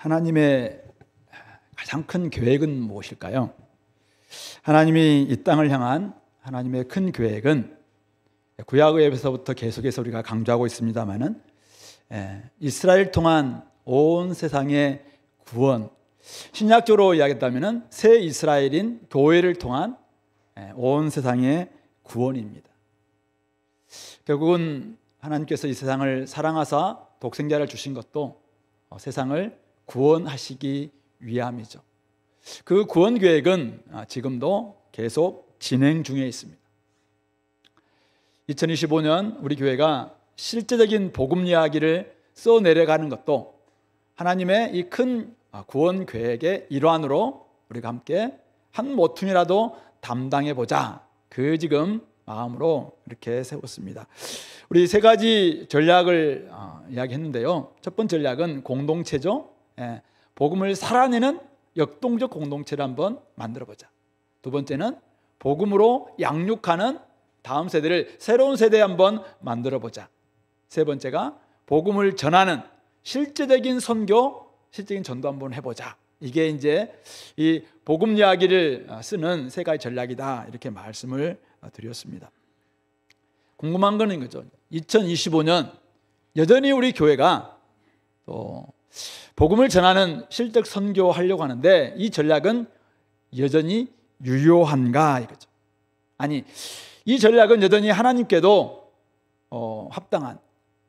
하나님의 가장 큰 계획은 무엇일까요? 하나님이 이 땅을 향한 하나님의 큰 계획은 구약에서부터 계속해서 우리가 강조하고 있습니다마는 이스라엘 통한 온 세상의 구원, 신약적으로 이야기했다면 새 이스라엘인 교회를 통한 온 세상의 구원입니다. 결국은 하나님께서 이 세상을 사랑하사 독생자를 주신 것도 세상을 구원하시기 위함이죠. 그 구원 계획은 지금도 계속 진행 중에 있습니다. 2025년 우리 교회가 실제적인 복음 이야기를 써내려가는 것도 하나님의 이 큰 구원 계획의 일환으로 우리가 함께 한 모퉁이라도 담당해 보자, 그 지금 마음으로 이렇게 세웠습니다. 우리 세 가지 전략을 이야기했는데요. 첫 번째 전략은 공동체죠. 복음을 살아내는 역동적 공동체를 한번 만들어 보자. 두 번째는 복음으로 양육하는 다음 세대를 새로운 세대에 한번 만들어 보자. 세 번째가 복음을 전하는 실제적인 선교, 실제적인 전도 한번 해보자. 이게 이제 이 복음 이야기를 쓰는 세 가지 전략이다, 이렇게 말씀을 드렸습니다. 궁금한 거는 이거죠. 2025년 여전히 우리 교회가 또 복음을 전하는 실적 선교하려고 하는데 이 전략은 여전히 유효한가 이거죠. 아니, 이 전략은 여전히 하나님께도 합당한,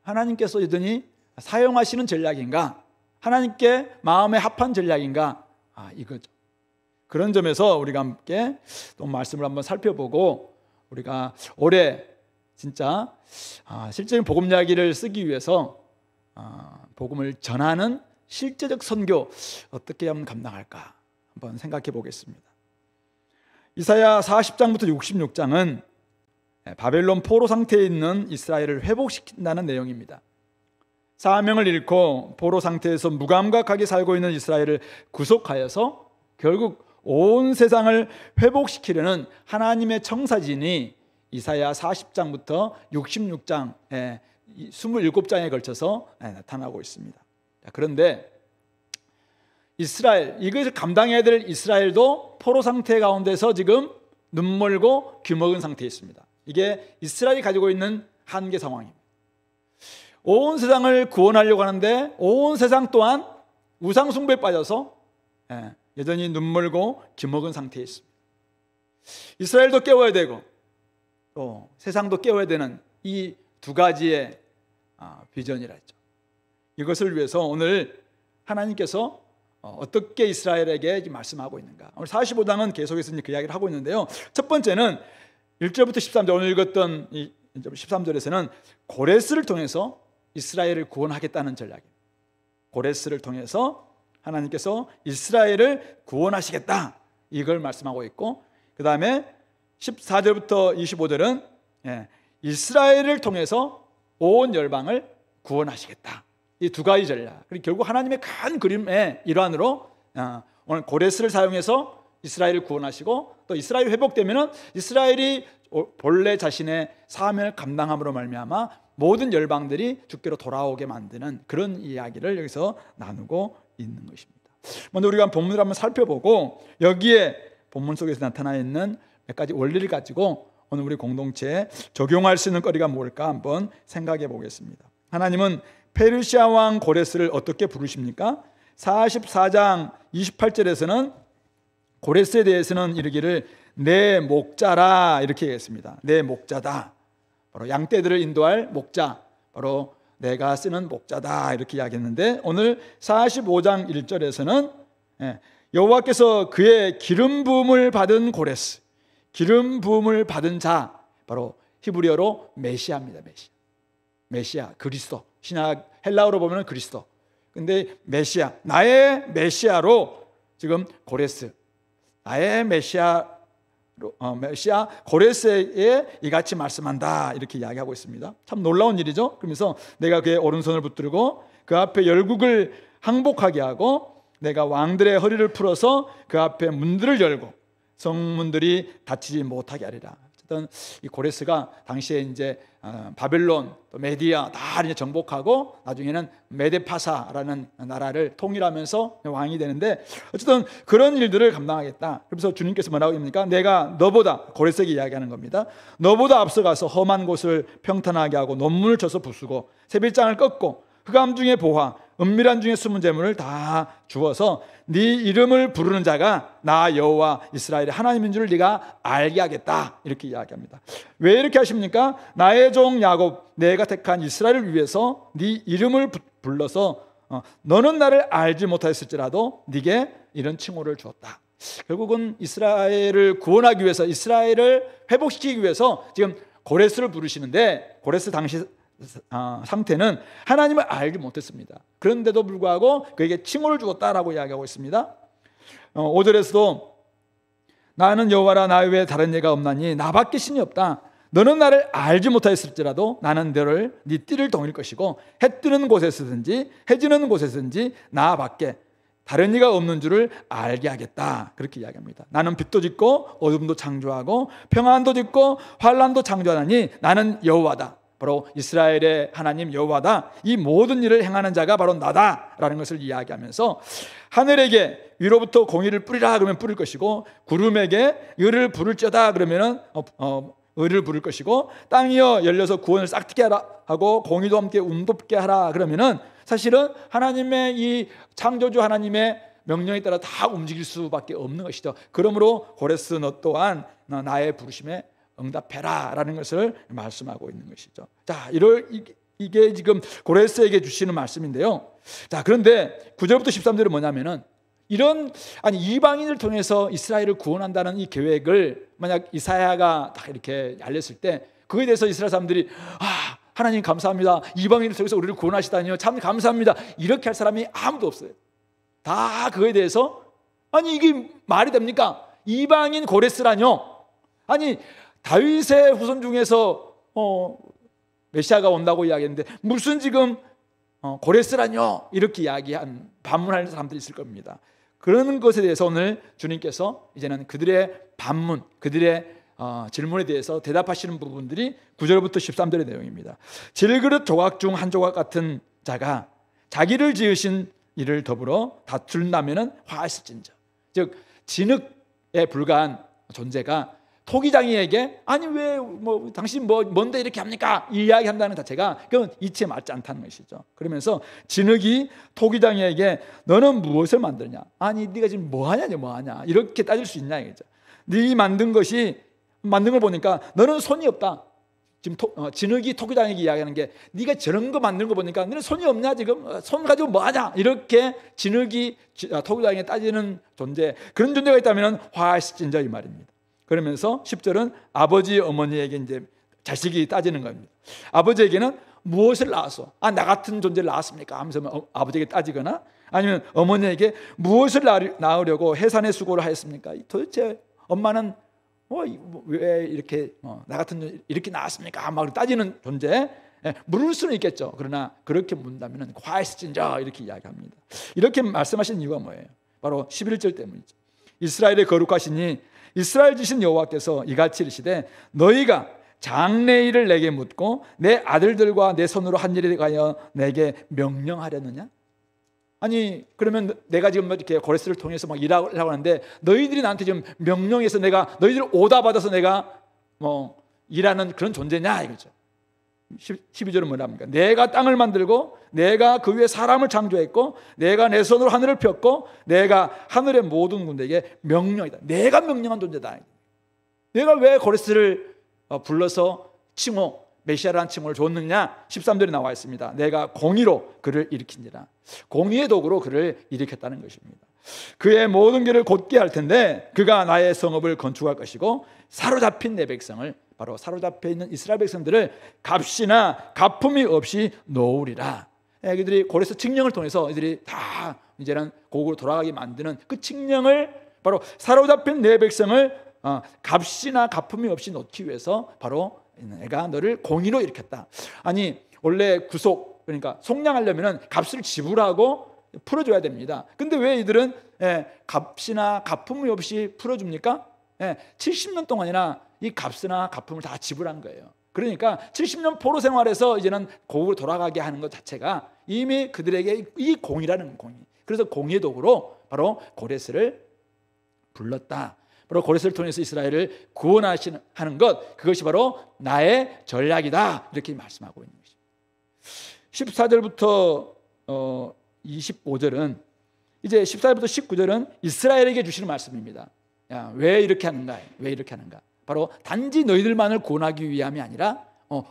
하나님께서 여전히 사용하시는 전략인가, 하나님께 마음에 합한 전략인가, 이거죠. 그런 점에서 우리가 함께 또 말씀을 한번 살펴보고 우리가 올해 진짜 실제적인 복음 이야기를 쓰기 위해서 복음을 전하는 실제적 선교 어떻게 하면 감당할까 한번 생각해 보겠습니다. 이사야 40장부터 66장은 바벨론 포로 상태에 있는 이스라엘을 회복시킨다는 내용입니다. 사명을 잃고 포로 상태에서 무감각하게 살고 있는 이스라엘을 구속하여서 결국 온 세상을 회복시키려는 하나님의 청사진이 이사야 40장부터 66장 27장에 걸쳐서 나타나고 있습니다. 그런데 이스라엘, 이것을 감당해야 될 이스라엘도 포로 상태 가운데서 지금 눈멀고 귀먹은 상태에 있습니다. 이게 이스라엘이 가지고 있는 한계 상황입니다. 온 세상을 구원하려고 하는데 온 세상 또한 우상 숭배에 빠져서 여전히 눈멀고 귀먹은 상태에 있습니다. 이스라엘도 깨워야 되고 또 세상도 깨워야 되는 이 두 가지의 비전이라 했죠. 이것을 위해서 오늘 하나님께서 어떻게 이스라엘에게 말씀하고 있는가, 오늘 45장은 계속해서 그 이야기를 하고 있는데요. 첫 번째는 1절부터 13절, 오늘 읽었던 이 13절에서는 고레스를 통해서 이스라엘을 구원하겠다는 전략입니다. 고레스를 통해서 하나님께서 이스라엘을 구원하시겠다, 이걸 말씀하고 있고, 그 다음에 14절부터 25절은 이스라엘을 통해서 온 열방을 구원하시겠다, 이 두 가지 전략. 그리고 결국 하나님의 큰 그림의 일환으로 오늘 고레스를 사용해서 이스라엘을 구원하시고, 또 이스라엘이 회복되면 이스라엘이 본래 자신의 사명을 감당함으로 말미암아 모든 열방들이 주께로 돌아오게 만드는 그런 이야기를 여기서 나누고 있는 것입니다. 먼저 우리가 본문을 한번 살펴보고 여기에 본문 속에서 나타나 있는 몇 가지 원리를 가지고 오늘 우리 공동체에 적용할 수 있는 거리가 뭘까 한번 생각해 보겠습니다. 하나님은 페르시아 왕 고레스를 어떻게 부르십니까? 44장 28절에서는 고레스에 대해서는 이르기를 내 목자라, 이렇게 했습니다. 내 목자다, 바로 양떼들을 인도할 목자, 바로 내가 쓰는 목자다, 이렇게 이야기했는데 오늘 45장 1절에서는 여호와께서 그의 기름 부음을 받은 고레스, 기름 부음을 받은 자, 바로 히브리어로 메시아입니다. 메시아, 그리스도. 신약 헬라어로 보면 그리스도. 근데 메시아, 나의 메시아로 지금 고레스, 나의 메시아 고레스에 이같이 말씀한다, 이렇게 이야기하고 있습니다. 참 놀라운 일이죠. 그러면서 내가 그의 오른손을 붙들고 그 앞에 열국을 항복하게 하고 내가 왕들의 허리를 풀어서 그 앞에 문들을 열고 성문들이 닫히지 못하게 하리라. 어쨌든 이 고레스가 당시에 이제 바벨론, 또 메디아 다 이제 정복하고 나중에는 메데파사라는 나라를 통일하면서 왕이 되는데, 어쨌든 그런 일들을 감당하겠다. 그래서 주님께서 뭐라고 합니까? 내가 너보다, 고레스에게 이야기하는 겁니다. 너보다 앞서가서 험한 곳을 평탄하게 하고 논문을 쳐서 부수고 새빗장을 꺾고 흑암 중에 보화, 은밀한 중에 숨은 재물을 다 주어서 네 이름을 부르는 자가 나 여호와 이스라엘의 하나님인 줄 네가 알게 하겠다. 이렇게 이야기합니다. 왜 이렇게 하십니까? 나의 종 야곱, 내가 택한 이스라엘을 위해서 네 이름을 불러서 너는 나를 알지 못하였을지라도 네게 이런 칭호를 주었다. 결국은 이스라엘을 구원하기 위해서, 이스라엘을 회복시키기 위해서 지금 고레스를 부르시는데, 고레스 당시 상태는 하나님을 알지 못했습니다. 그런데도 불구하고 그에게 칭호를 주었다라고 이야기하고 있습니다. 5절에서도 나는 여호와라, 나 외에 다른 예가 없나니 나밖에 신이 없다. 너는 나를 알지 못하였을지라도 나는 너를 네 띠를 동일 것이고 해 뜨는 곳에서든지 해 지는 곳에서든지 나밖에 다른 이가 없는 줄을 알게 하겠다. 그렇게 이야기합니다. 나는 빛도 짓고 어둠도 창조하고 평안도 짓고 환란도 창조하나니 나는 여호와다. 바로 이스라엘의 하나님 여호와다. 이 모든 일을 행하는 자가 바로 나다라는 것을 이야기하면서, 하늘에게 위로부터 공의를 뿌리라 그러면 뿌릴 것이고, 구름에게 의를 부를지어다 그러면은 의를 부를 것이고, 땅이여 열려서 구원을 싹트게 하라 하고 공의도 함께 움돋게 하라 그러면은, 사실은 하나님의 이 창조주 하나님의 명령에 따라 다 움직일 수밖에 없는 것이죠. 그러므로 고레스 너 또한 나의 부르심에 응답해라 라는 것을 말씀하고 있는 것이죠. 자, 이게 지금 고레스에게 주시는 말씀인데요. 자, 그런데 9절부터 13절은 뭐냐면은, 이방인을 통해서 이스라엘을 구원한다는 이 계획을 만약 이사야가 딱 이렇게 알렸을 때, 그에 대해서 이스라엘 사람들이 하나님 감사합니다, 이방인을 통해서 우리를 구원하시다니요, 참 감사합니다, 이렇게 할 사람이 아무도 없어요. 다 그에 대해서 이게 말이 됩니까? 이방인 고레스라뇨? 다윗의 후손 중에서 메시아가 온다고 이야기했는데 무슨 지금 고레스라뇨? 이렇게 반문하는 사람들이 있을 겁니다. 그런 것에 대해서 오늘 주님께서 이제는 그들의 반문, 그들의 질문에 대해서 대답하시는 부분들이 9절부터 13절의 내용입니다. 질그릇 조각 중 한 조각 같은 자가 자기를 지으신 이를 더불어 다툴라면은 화하실진저. 즉 진흙에 불과한 존재가 토기장이에게 왜 당신 뭔데 이렇게 합니까? 이 이야기한다는 자체가 그건 이치에 맞지 않다는 것이죠. 그러면서 진흙이 토기장이에게 너는 무엇을 만드냐? 네가 지금 뭐하냐 이렇게 따질 수 있냐 이거죠. 네 만든 걸 보니까 너는 손이 없다. 지금 진흙이 토기장에게 이야기하는 게, 네가 저런 거 만든 거 보니까 너는 손이 없냐? 지금 손 가지고 뭐하냐? 이렇게 진흙이 토기장에 따지는 존재, 그런 존재가 있다면 화하실진저 이 말입니다. 그러면서 10절은 아버지 어머니에게 이제 자식이 따지는 겁니다. 아버지에게는 무엇을 낳았어? 나 같은 존재를 낳았습니까? 하면서 아버지에게 따지거나, 아니면 어머니에게 무엇을 낳으려고 해산의 수고를 하였습니까? 도대체 엄마는 왜 이렇게 나 같은 존재 이렇게 낳았습니까? 막 따지는 존재, 물을 수는 있겠죠. 그러나 그렇게 묻는다면 화하실진저 이렇게 이야기합니다. 이렇게 말씀하신 이유가 뭐예요? 바로 11절 때문이죠. 이스라엘의 거룩하시니 이스라엘 지신 여호와께서 이같이 이르시되 너희가 장래일을 내게 묻고 내 아들들과 내 손으로 한 일에 가여 내게 명령하려느냐? 그러면 내가 지금 이렇게 고레스를 통해서 막 일하려고 하는데 너희들이 나한테 지금 명령해서 내가 너희들 오다 받아서 내가 일하는 그런 존재냐 이거죠. 12절은 뭐랍니까? 내가 땅을 만들고 내가 그 위에 사람을 창조했고 내가 내 손으로 하늘을 폈고 내가 하늘의 모든 군대에게 명령이다. 내가 명령한 존재다. 내가 왜 고레스를 불러서 메시아라는 칭호를 줬느냐? 13절에 나와 있습니다. 내가 공의로 그를 일으킨지라. 공의의 도구로 그를 일으켰다는 것입니다. 그의 모든 길을 곧게 할 텐데 그가 나의 성읍을 건축할 것이고 사로잡힌 내 백성을, 바로 사로잡혀 있는 이스라엘 백성들을 값이나 가품이 없이 놓으리라. 그들이 고레스 칙령을 통해서 이들이 다 이제는 고국으로 돌아가게 만드는 그 칙령을, 바로 사로잡힌 내 백성을 값이나 가품이 없이 놓기 위해서 바로 내가 너를 공의로 일으켰다. 원래 구속, 그러니까 속량하려면 값을 지불하고 풀어줘야 됩니다. 근데 왜 이들은 값이나 가품이 없이 풀어줍니까? 70년 동안이나 이 값이나 갚음을 다 지불한 거예요. 그러니까 70년 포로 생활에서 이제는 고국으로 돌아가게 하는 것 자체가 이미 그들에게 이 공의라는 공의. 그래서 공의의 도구로 바로 고레스를 불렀다. 바로 고레스를 통해서 이스라엘을 구원하시는 것, 그것이 바로 나의 전략이다. 이렇게 말씀하고 있는 것입니다. 14절부터 25절은 이제 14절부터 19절은 이스라엘에게 주시는 말씀입니다. 야, 왜 이렇게 하는가? 왜 이렇게 하는가? 바로 단지 너희들만을 구원하기 위함이 아니라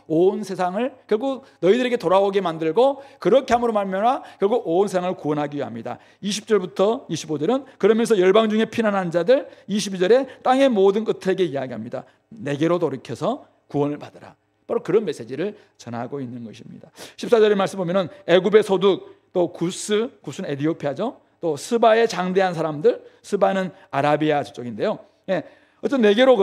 온 세상을 결국 너희들에게 돌아오게 만들고 그렇게 함으로 말미암아 결국 온 세상을 구원하기 위함이다. 20절부터 25절은 그러면서 열방 중에 피난한 자들, 22절에 땅의 모든 끝에게 이야기합니다. 내게로 돌이켜서 구원을 받으라. 바로 그런 메시지를 전하고 있는 것입니다. 14절의 말씀 보면은 애굽의 소득, 또 구스는 에티오피아죠. 또 스바의 장대한 사람들, 스바는 아라비아 저쪽인데요. 예, 어떤 내게로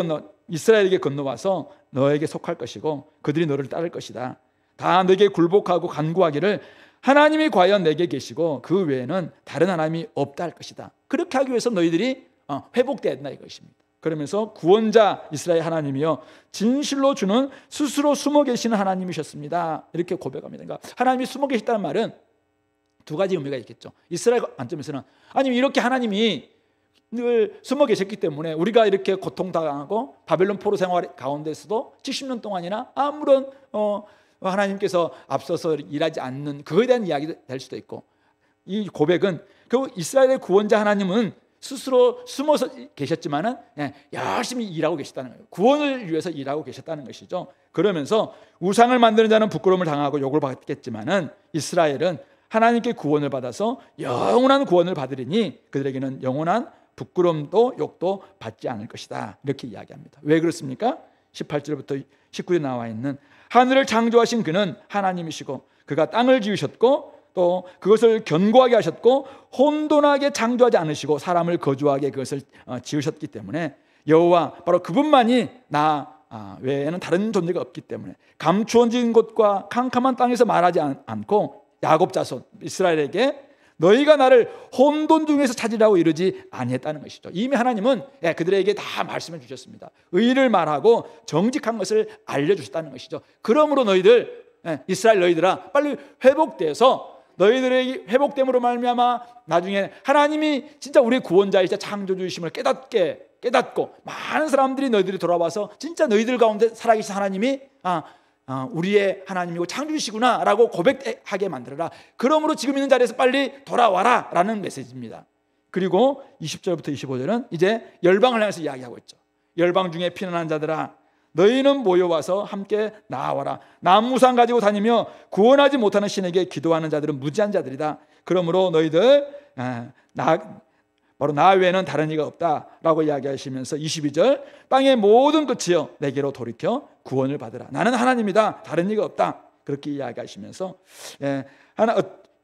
이스라엘에게 건너와서 너에게 속할 것이고 그들이 너를 따를 것이다. 다 너에게 굴복하고 간구하기를 하나님이 과연 내게 계시고 그 외에는 다른 하나님이 없다 할 것이다. 그렇게 하기 위해서 너희들이 회복돼야 된다 이것입니다. 그러면서 구원자 이스라엘 하나님이여 진실로 주는 스스로 숨어 계시는 하나님이셨습니다. 이렇게 고백합니다. 그러니까 하나님이 숨어 계시다는 말은 두 가지 의미가 있겠죠. 이스라엘 관점에서는 아니 이렇게 하나님이 늘 숨어 계셨기 때문에 우리가 이렇게 고통당하고 바벨론 포로 생활 가운데서도 70년 동안이나 아무런 하나님께서 앞서서 일하지 않는 그거에 대한 이야기가 될 수도 있고, 이 고백은 결국 이스라엘의 구원자 하나님은 스스로 숨어서 계셨지만은 열심히 일하고 계셨다는 거예요. 구원을 위해서 일하고 계셨다는 것이죠. 그러면서 우상을 만드는 자는 부끄러움을 당하고 욕을 받겠지만은 이스라엘은 하나님께 구원을 받아서 영원한 구원을 받으리니 그들에게는 영원한 부끄럼도 욕도 받지 않을 것이다. 이렇게 이야기합니다. 왜 그렇습니까? 18절부터 19절에 나와 있는 하늘을 창조하신 그는 하나님이시고 그가 땅을 지으셨고 또 그것을 견고하게 하셨고 혼돈하게 창조하지 않으시고 사람을 거주하게 그것을 지으셨기 때문에 여호와 바로 그분만이 나 외에는 다른 존재가 없기 때문에 감추어진 곳과 캄캄한 땅에서 말하지 않고 야곱 자손 이스라엘에게 너희가 나를 혼돈 중에서 찾으라고 이르지 아니했다는 것이죠. 이미 하나님은 그들에게 다 말씀해 주셨습니다. 의를 말하고 정직한 것을 알려주셨다는 것이죠. 그러므로 너희들 이스라엘 너희들아 빨리 회복돼서 너희들의 회복됨으로 말미암아 나중에 하나님이 진짜 우리 구원자이자 창조주이심을 깨닫고 많은 사람들이 너희들이 돌아와서 진짜 너희들 가운데 살아계신 하나님이 우리의 하나님이고 창조주시구나 라고 고백하게 만들어라. 그러므로 지금 있는 자리에서 빨리 돌아와라 라는 메시지입니다. 그리고 20절부터 25절은 이제 열방을 향해서 이야기하고 있죠. 열방 중에 피난한 자들아 너희는 모여와서 함께 나아와라. 남무상 가지고 다니며 구원하지 못하는 신에게 기도하는 자들은 무지한 자들이다. 그러므로 너희들 바로 나 외에는 다른 이가 없다라고 이야기하시면서 22절 땅의 모든 끝이여 내게로 돌이켜 구원을 받으라. 나는 하나님이다. 다른 이가 없다. 그렇게 이야기하시면서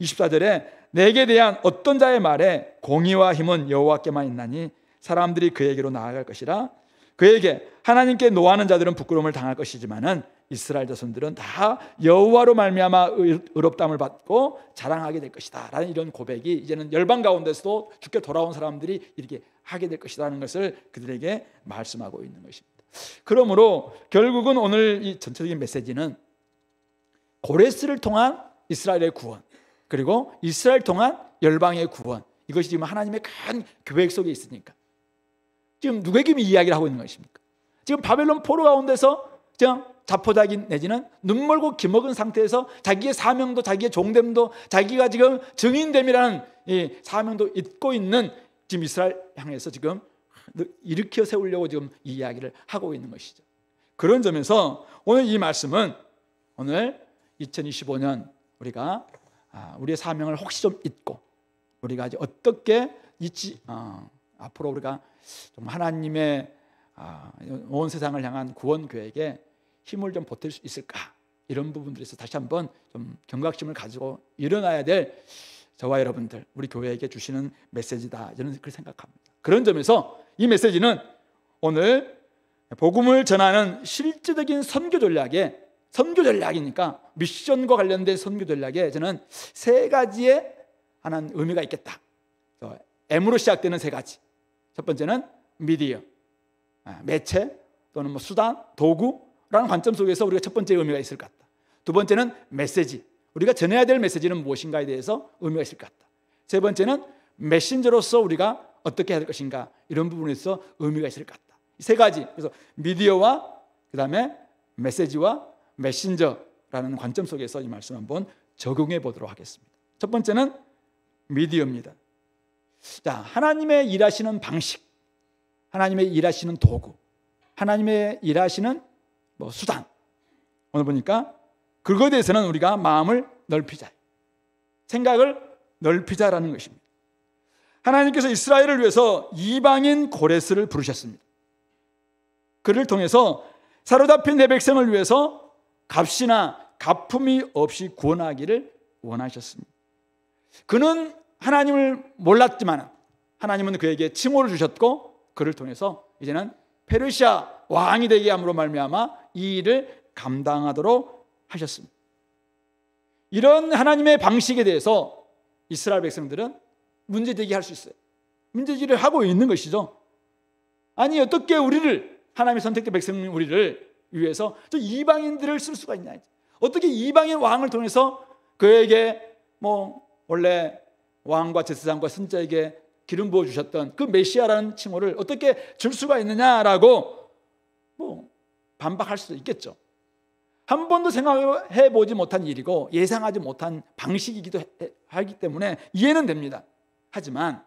24절에 내게 대한 어떤 자의 말에 공의와 힘은 여호와께만 있나니 사람들이 그에게로 나아갈 것이라. 그에게 하나님께 노하는 자들은 부끄러움을 당할 것이지만은 이스라엘 자손들은 다 여호와로 말미암아 의롭다함을 받고 자랑하게 될 것이다 라는 이런 고백이 이제는 열방 가운데서도 주께 돌아온 사람들이 이렇게 하게 될 것이라는 것을 그들에게 말씀하고 있는 것입니다. 그러므로 결국은 오늘 이 전체적인 메시지는 고레스를 통한 이스라엘의 구원, 그리고 이스라엘 통한 열방의 구원, 이것이 지금 하나님의 큰 계획 속에 있으니까 지금 누구에게 이야기를 하고 있는 것입니까? 지금 바벨론 포로 가운데서 그냥 자포자기 내지는 눈멀고 기먹은 상태에서 자기의 사명도 자기의 종됨도 자기가 지금 증인됨이라는 이 사명도 잊고 있는 지금 이스라엘 향해서 지금 일으켜 세우려고 지금 이 이야기를 하고 있는 것이죠. 그런 점에서 오늘 이 말씀은 오늘 2025년 우리가 우리의 사명을 혹시 좀 잊고 우리가 이제 어떻게 앞으로 우리가 좀 하나님의 온 세상을 향한 구원 계획에 힘을 좀 보탤 수 있을까? 이런 부분들에서 다시 한번 좀 경각심을 가지고 일어나야 될 저와 여러분들, 우리 교회에게 주시는 메시지다, 저는 그렇게 생각합니다. 그런 점에서 이 메시지는 오늘 복음을 전하는 실제적인 선교 전략이니까 미션과 관련된 선교 전략에 저는 세 가지의 하나는 의미가 있겠다. M으로 시작되는 세 가지. 첫 번째는 미디어, 매체, 또는 뭐 수단, 도구라는 관점 속에서 우리가 첫 번째 의미가 있을 것 같다. 두 번째는 메시지, 우리가 전해야 될 메시지는 무엇인가에 대해서 의미가 있을 것 같다. 세 번째는 메신저로서 우리가 어떻게 해야 될 것인가, 이런 부분에서 의미가 있을 것 같다. 이 세 가지, 그래서 미디어와 그 다음에 메시지와 메신저라는 관점 속에서 이 말씀 한번 적용해 보도록 하겠습니다. 첫 번째는 미디어입니다. 자, 하나님의 일하시는 방식, 하나님의 일하시는 도구, 하나님의 일하시는 뭐 수단, 오늘 보니까 그거에 대해서는 우리가 마음을 넓히자, 생각을 넓히자라는 것입니다. 하나님께서 이스라엘을 위해서 이방인 고레스를 부르셨습니다. 그를 통해서 사로잡힌 내 백성을 위해서 값이나 가품이 없이 구원하기를 원하셨습니다. 그는 하나님을 몰랐지만 하나님은 그에게 칭호를 주셨고, 그를 통해서 이제는 페르시아 왕이 되게 함으로 말미암아 이 일을 감당하도록 하셨습니다. 이런 하나님의 방식에 대해서 이스라엘 백성들은 문제제기할 수 있어요. 문제제기를 하고 있는 것이죠. 아니, 어떻게 우리를, 하나님의 선택된 백성 우리를 위해서 저 이방인들을 쓸 수가 있냐, 어떻게 이방인 왕을 통해서 그에게 뭐 원래 왕과 제사장과 선자에게 기름 부어 주셨던 그 메시아라는 칭호를 어떻게 줄 수가 있느냐라고 뭐 반박할 수도 있겠죠. 한 번도 생각해 보지 못한 일이고 예상하지 못한 방식이기도 하기 때문에 이해는 됩니다. 하지만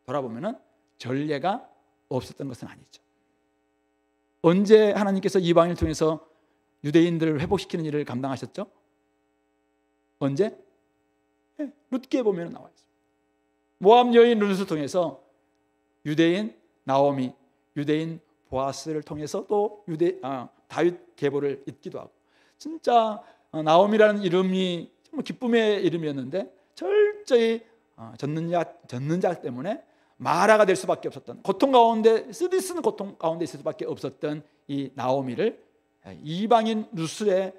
돌아보면은 전례가 없었던 것은 아니죠. 언제 하나님께서 이방인을 통해서 유대인들을 회복시키는 일을 감당하셨죠? 언제? 룻기에 보면 나와 있습니다. 모압 여인 룻을 통해서 유대인 나오미, 유대인 보아스를 통해서 또 다윗 계보를 잇기도 하고, 진짜 나오미라는 이름이 정말 기쁨의 이름이었는데 철저히 젖는 자 때문에 마라가 될 수밖에 없었던, 고통 가운데 쓰디쓰는 고통 가운데 있을 수밖에 없었던 이 나오미를 이방인 룻의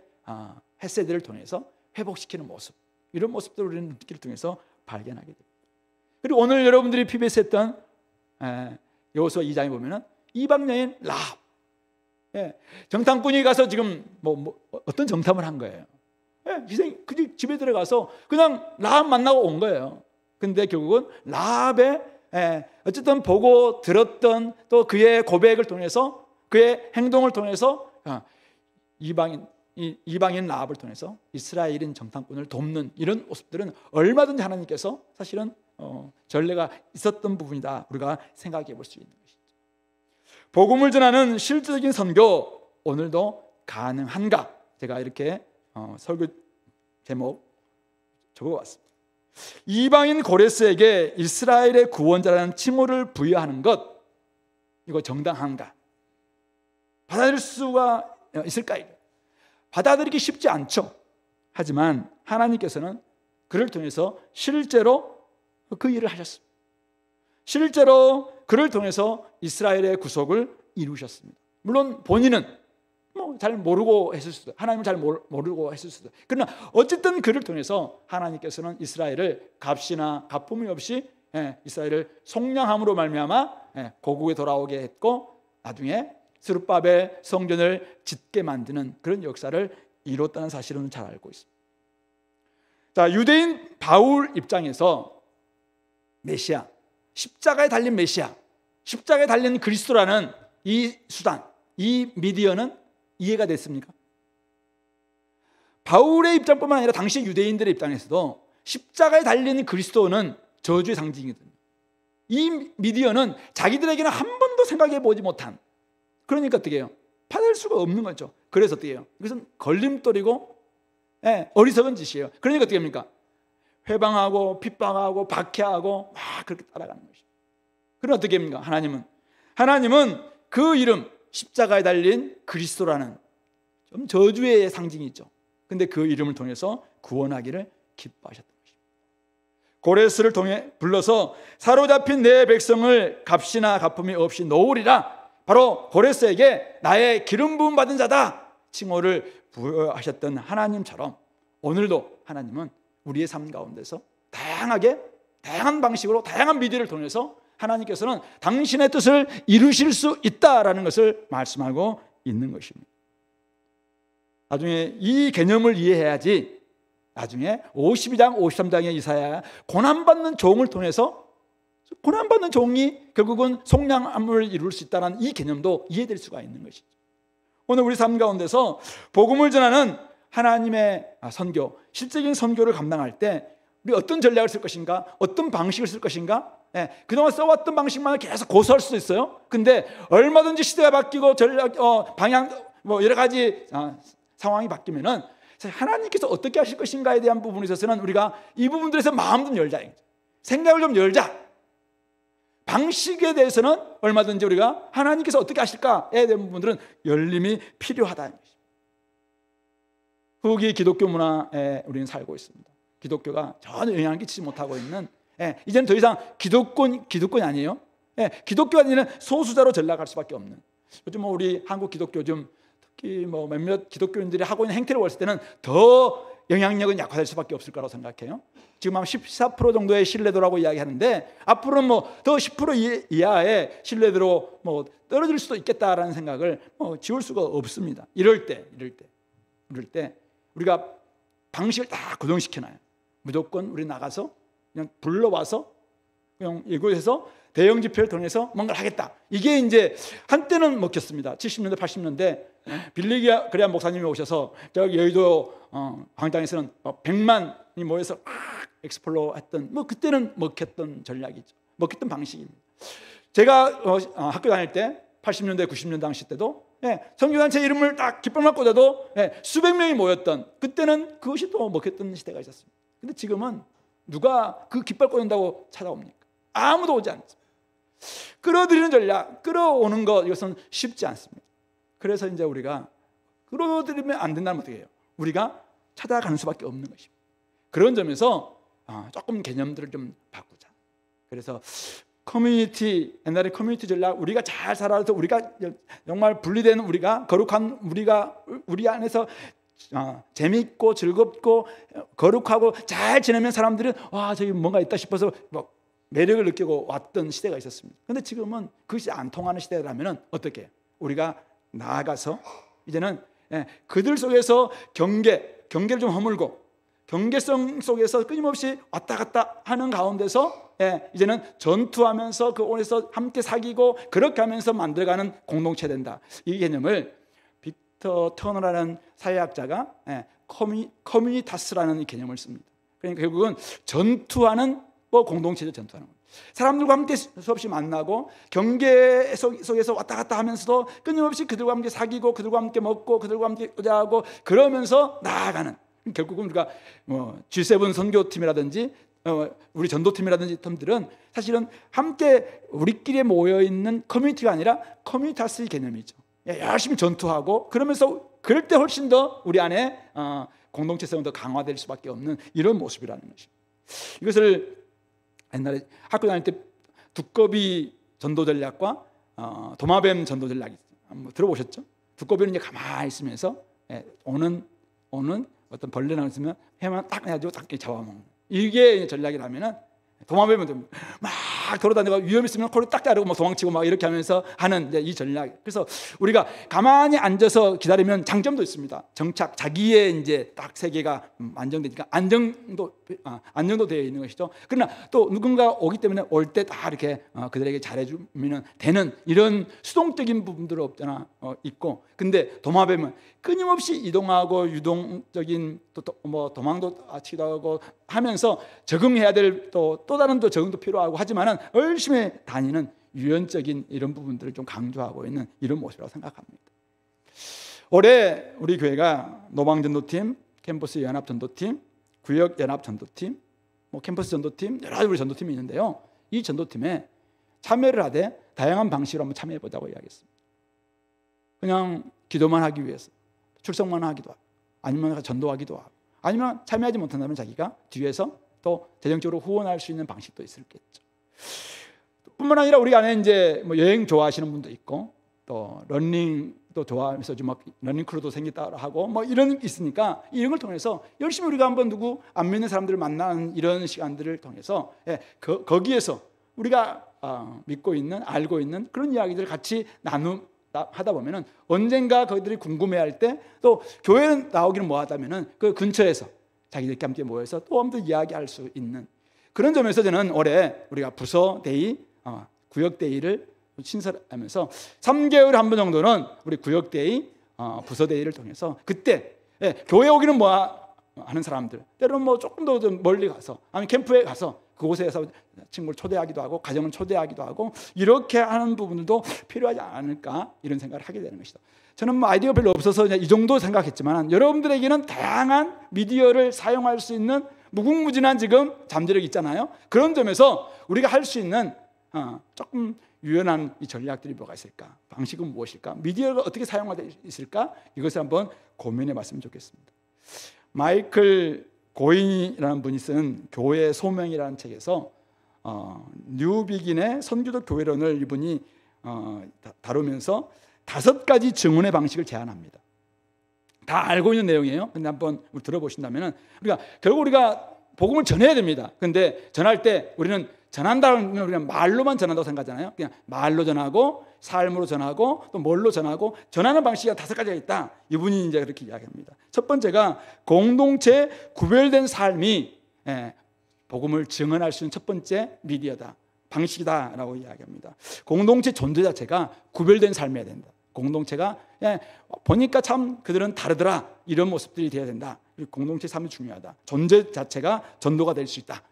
헤세드를 통해서 회복시키는 모습, 이런 모습들을 우리는 룻기를 통해서 발견하게 됩니다. 그리고 오늘 여러분들이 PBS 했던 여호수아 2장에 보면은 이방 여인 라합, 정탐꾼이 가서 지금 뭐 어떤 정탐을 한 거예요. 그 집에 들어가서 그냥 라합 만나고 온 거예요. 근데 결국은 라합의 어쨌든 보고 들었던 또 그의 고백을 통해서, 그의 행동을 통해서 이방인 라합을 통해서 이스라엘인 정탐꾼을 돕는 이런 모습들은 얼마든지 하나님께서 사실은 전례가 있었던 부분이다, 우리가 생각해 볼 수 있는 것이죠. 복음을 전하는 실질적인 선교, 오늘도 가능한가? 제가 이렇게 설교 제목 적어왔습니다. 이방인 고레스에게 이스라엘의 구원자라는 칭호를 부여하는 것, 이거 정당한가? 받아들일 수가 있을까요? 받아들이기 쉽지 않죠. 하지만 하나님께서는 그를 통해서 실제로 그 일을 하셨습니다. 실제로 그를 통해서 이스라엘의 구속을 이루셨습니다. 물론 본인은 잘 모르고 했을 수도, 하나님을 잘 모르고 했을 수도, 그러나 어쨌든 그를 통해서 하나님께서는 이스라엘을 값이나 가품이 없이 이스라엘을 속량함으로 말미암아 고국에 돌아오게 했고, 나중에 스룹바벨 성전을 짓게 만드는 그런 역사를 이뤘다는 사실은 잘 알고 있습니다. 자, 유대인 바울 입장에서 메시아, 십자가에 달린 메시아, 십자가에 달린 그리스도라는 이 수단, 이 미디어는 이해가 됐습니까? 바울의 입장뿐만 아니라 당시 유대인들의 입장에서도 십자가에 달린 그리스도는 저주의 상징이거든요. 이 미디어는 자기들에게는 한 번도 생각해 보지 못한, 그러니까 어떻게 해요? 받을 수가 없는 거죠. 그래서 어떻게 해요? 이것은 걸림돌이고 어리석은 짓이에요. 그러니까 어떻게 합니까? 회방하고 핍박하고 박해하고 막 그렇게 따라가는 것이죠. 그럼 어떻게 합니까? 하나님은 그 이름, 십자가에 달린 그리스도라는 좀 저주의 상징이죠. 근데 그 이름을 통해서 구원하기를 기뻐하셨던 것입니다. 고레스를 통해 불러서 사로잡힌 내 백성을 값이나 가품이 없이 놓으리라, 바로 고레스에게 나의 기름 부음 받은 자다 칭호를 부여하셨던 하나님처럼 오늘도 하나님은 우리의 삶 가운데서 다양한 방식으로 다양한 미디어를 통해서 하나님께서는 당신의 뜻을 이루실 수 있다라는 것을 말씀하고 있는 것입니다. 나중에 이 개념을 이해해야지 나중에 52장 53장의 이사야 고난받는 종을 통해서 고난받는 종이 결국은 속량함을 이룰 수 있다는 이 개념도 이해될 수가 있는 것이죠. 오늘 우리 삶 가운데서 복음을 전하는 하나님의 선교, 실제적인 선교를 감당할 때 우리 어떤 전략을 쓸 것인가, 어떤 방식을 쓸 것인가, 그동안 써왔던 방식만 계속 고수할 수도 있어요. 근데 얼마든지 시대가 바뀌고 전략, 방향, 여러 가지 상황이 바뀌면은 하나님께서 어떻게 하실 것인가에 대한 부분에 있어서는 우리가 이 부분들에서 마음 좀 열자, 생각을 좀 열자. 방식에 대해서는 얼마든지 우리가 하나님께서 어떻게 하실까에 대한 부분들은 열림이 필요하다는 것입니다. 후기 기독교 문화에 우리는 살고 있습니다. 기독교가 전혀 영향을 끼치지 못하고 있는, 이제는 더 이상 기독권이 아니에요. 기독교가 아니라 소수자로 전락할 수밖에 없는. 요즘 우리 한국 기독교 좀 특히 몇몇 기독교인들이 하고 있는 행태를 봤을 때는 더 영향력은 약화될 수밖에 없을 거라고 생각해요. 지금 한 14% 정도의 신뢰도라고 이야기하는데 앞으로는 더 10% 이하의 신뢰도로 떨어질 수도 있겠다라는 생각을 지울 수가 없습니다. 이럴 때 우리가 방식을 다 고정시켜놔요. 무조건 우리 나가서 그냥 불러와서 그냥 이곳에서 대형 집회를 통해서 뭔가를 하겠다. 이게 이제 한때는 먹혔습니다. 70년대, 80년대 빌리 그레이엄 목사님이 오셔서 저기 여의도 광장에서는 100만이 모여서 엑스플로 했던 그때는 먹혔던 전략이죠. 먹혔던 방식입니다. 제가 학교 다닐 때 80년대, 90년대 당시 때도 선교단체 이름을 딱 깃발만 꽂아도 수백 명이 모였던 그때는 그것이 또 먹혔던 시대가 있었습니다. 근데 지금은 누가 그 깃발 꽂는다고 찾아옵니까? 아무도 오지 않습니다. 끌어들이는 전략, 끌어오는 것 이것은 쉽지 않습니다. 그래서 이제 우리가 끌어들이면 안 된다면 어떻게 해요? 우리가 찾아가는 수밖에 없는 것입니다. 그런 점에서 조금 개념들을 좀 바꾸자. 그래서 커뮤니티, 옛날에 커뮤니티 전략, 우리가 잘 살아서 우리가 정말 분리된 우리가 거룩한 우리 안에서 재미있고 즐겁고 거룩하고 잘 지내면 사람들은 와 저기 뭔가 있다 싶어서 매력을 느끼고 왔던 시대가 있었습니다. 그런데 지금은 그것이 안 통하는 시대라면 어떻게 해요? 우리가 나아가서 이제는 그들 속에서 경계를 좀 허물고 경계성 속에서 끊임없이 왔다 갔다 하는 가운데서 이제는 전투하면서 그 안에서 함께 사귀고 그렇게 하면서 만들어가는 공동체 된다. 이 개념을 빅터 터너라는 사회학자가 커뮤니타스라는 이 개념을 씁니다. 그러니까 결국은 전투하는 공동체적 전투하는 겁니다. 사람들과 함께 수없이 만나고 경계 속에서 왔다 갔다 하면서도 끊임없이 그들과 함께 사귀고 그들과 함께 먹고 그들과 함께 의자하고 그러면서 나아가는, 결국은 우리가 G7 선교팀이라든지 우리 전도팀이라든지 팀들은 사실은 함께 우리끼리 모여있는 커뮤니티가 아니라 커뮤니타스의 개념이죠. 열심히 전투하고 그러면서 그럴 때 훨씬 더 우리 안에 공동체성은 더 강화될 수밖에 없는 이런 모습이라는 것입니다. 이것을 옛날에 학교 다닐 때 두꺼비 전도 전략과 도마뱀 전도 전략이 한번 들어보셨죠? 두꺼비는 이제 가만히 있으면서 오는 어떤 벌레나 있으면 해만 딱 해가지고 딱 잡아먹는, 이게 전략이라면은 도마뱀은 좀 막 돌아다니고 위험 있으면 코를 딱 자르고 도망치고 막 이렇게 하면서 하는 이제 이 전략. 그래서 우리가 가만히 앉아서 기다리면 장점도 있습니다. 정착, 자기의 이제 딱 세계가 안정되니까 안정도 되어 있는 것이죠. 그러나 또 누군가 오기 때문에 올 때 다 이렇게 그들에게 잘해주면 되는 이런 수동적인 부분들은 없잖아 있고, 근데 도마뱀은 끊임없이 이동하고 유동적인 도망도 치기도 하고 하면서 적응해야 될 또 다른 또 적응도 필요하고 하지만은 열심히 다니는 유연적인 이런 부분들을 좀 강조하고 있는 이런 모습이라고 생각합니다. 올해 우리 교회가 노방전도팀, 캠퍼스 연합전도팀, 구역 연합전도팀, 캠퍼스 전도팀, 여러 가지 우리 전도팀이 있는데요. 이 전도팀에 참여를 하되 다양한 방식으로 한번 참여해보자고 이야기했습니다. 그냥 기도만 하기 위해서 출석만 하기도 하고, 아니면 전도하기도 하고, 아니면 참여하지 못한다면 자기가 뒤에서 또 재정적으로 후원할 수 있는 방식도 있을겠죠. 뿐만 아니라 우리 안에 이제 여행 좋아하시는 분도 있고, 또 러닝도 좋아하면서 좀 러닝 크루도 생겼다 하고 이런 게 있으니까 이런 걸 통해서 열심히 우리가 한번 누구 안 믿는 사람들을 만나는 이런 시간들을 통해서 거기에서 우리가 믿고 있는, 알고 있는 그런 이야기들을 같이 하다 보면은 언젠가 그들이 궁금해할 때, 또 교회는 나오기는 뭐하다면은 그 근처에서 자기들끼리 함께 모여서 또 한번 이야기할 수 있는 그런 점에서 저는 올해 우리가 부서 데이, 구역 데이를 신설하면서 3개월에 한 번 정도는 우리 구역 데이, 부서 데이를 통해서 그때 교회 오기는 하는 사람들, 때로는 뭐 조금 더 멀리 가서 아니면 캠프에 가서 그곳에서 친구를 초대하기도 하고 가정을 초대하기도 하고 이렇게 하는 부분들도 필요하지 않을까, 이런 생각을 하게 되는 것이다. 저는 뭐 아이디어가 별로 없어서 이 정도 생각했지만 여러분들에게는 다양한 미디어를 사용할 수 있는 무궁무진한 지금 잠재력이 있잖아요. 그런 점에서 우리가 할 수 있는 조금 유연한 이 전략들이 뭐가 있을까, 방식은 무엇일까, 미디어가 어떻게 사용할 수 있을까, 이것을 한번 고민해 봤으면 좋겠습니다. 마이클 고인이라는 분이 쓴 교회 소명이라는 책에서 뉴비긴의 선교적 교회론을 이분이 다루면서 5가지 증언의 방식을 제안합니다. 다 알고 있는 내용이에요. 근데 한번 들어보신다면 결국 우리가 복음을 전해야 됩니다. 근데 전할 때 우리는 전한다는 우리가 말로만 전한다고 생각하잖아요. 그냥 말로 전하고 삶으로 전하고 또 뭘로 전하고, 전하는 방식이 5가지가 있다. 이분이 이제 그렇게 이야기합니다. 첫 번째가 공동체 구별된 삶이 복음을 증언할 수 있는 첫 번째 미디어다, 방식이다라고 이야기합니다. 공동체 존재 자체가 구별된 삶이어야 된다. 공동체가 보니까 참 그들은 다르더라, 이런 모습들이 되어야 된다. 공동체 삶이 중요하다. 존재 자체가 전도가 될 수 있다.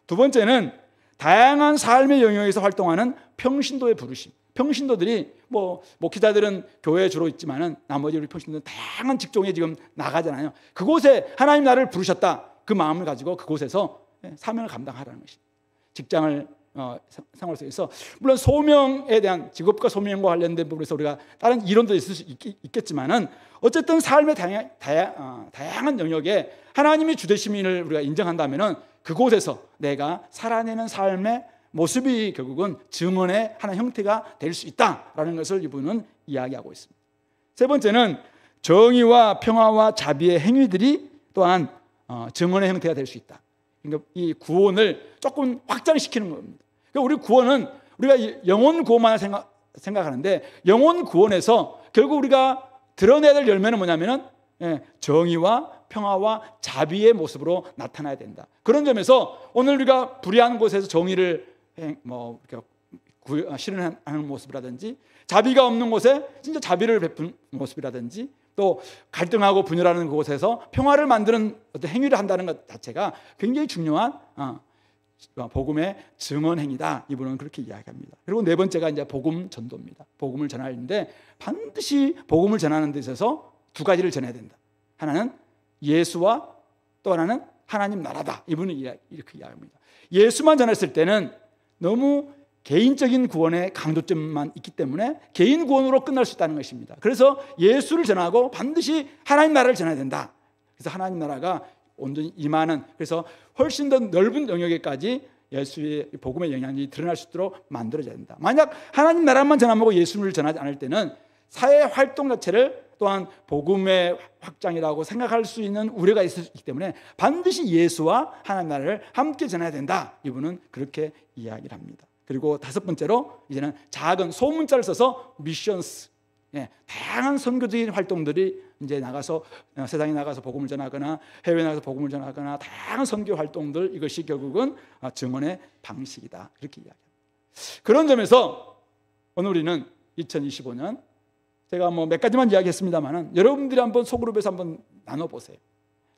두 번째는 다양한 삶의 영역에서 활동하는 평신도의 부르심. 평신도들이 뭐 목회자들은 교회에 주로 있지만은 나머지 우리 평신도는 다양한 직종에 지금 나가잖아요. 그곳에 하나님 나를 부르셨다, 그 마음을 가지고 그곳에서 사명을 감당하라는 것입니다. 직장을 생활 속에서 물론 소명에 대한, 직업과 소명과 관련된 부분에서 우리가 다른 이론도 있을 수 있겠지만은 어쨌든 삶의 다양한 영역에 하나님의 주되심을 우리가 인정한다면은 그곳에서 내가 살아내는 삶의 모습이 결국은 증언의 하나 형태가 될 수 있다라는 것을 이분은 이야기하고 있습니다. 세 번째는 정의와 평화와 자비의 행위들이 또한 증언의 형태가 될 수 있다. 그러니까 이 구원을 조금 확장시키는 겁니다. 그러니까 우리 구원은 우리가 영혼 구원만 생각하는데, 영혼 구원에서 결국 우리가 드러내야 될 열매는 뭐냐면은 정의와 평화와 자비의 모습으로 나타나야 된다. 그런 점에서 오늘 우리가 불의한 곳에서 정의를 실현하는 모습이라든지, 자비가 없는 곳에 진짜 자비를 베푼 모습이라든지, 또 갈등하고 분열하는 곳에서 평화를 만드는 어떤 행위를 한다는 것 자체가 굉장히 중요한 복음의 증언 행위다. 이분은 그렇게 이야기합니다. 그리고 네 번째가 이제 복음 전도입니다. 복음을 전하는데 반드시 복음을 전하는 데 있어서 2가지를 전해야 된다. 하나는 예수와 또 하나는 하나님 나라다. 이분은 이렇게 이야기합니다. 예수만 전했을 때는 너무 개인적인 구원의 강조점만 있기 때문에 개인 구원으로 끝날 수 있다는 것입니다. 그래서 예수를 전하고 반드시 하나님 나라를 전해야 된다. 그래서 하나님 나라가 온전히 임하는, 그래서 훨씬 더 넓은 영역에까지 예수의 복음의 영향이 드러날 수 있도록 만들어져야 된다. 만약 하나님 나라만 전하고 예수를 전하지 않을 때는 사회 활동 자체를 또한 복음의 확장이라고 생각할 수 있는 우려가 있기 때문에 반드시 예수와 하나님 나라를 함께 전해야 된다. 이분은 그렇게 이야기를 합니다. 그리고 5번째로 이제는 작은 소문자를 써서 미션스, 다양한 선교적인 활동들이 이제 나가서 세상에 나가서 복음을 전하거나 해외에 나가서 복음을 전하거나 다양한 선교 활동들, 이것이 결국은 증언의 방식이다. 이렇게 이야기합니다. 그런 점에서 오늘 우리는 2025년 제가 뭐 몇 가지만 이야기했습니다만은 여러분들이 한번 소그룹에서 한번 나눠보세요.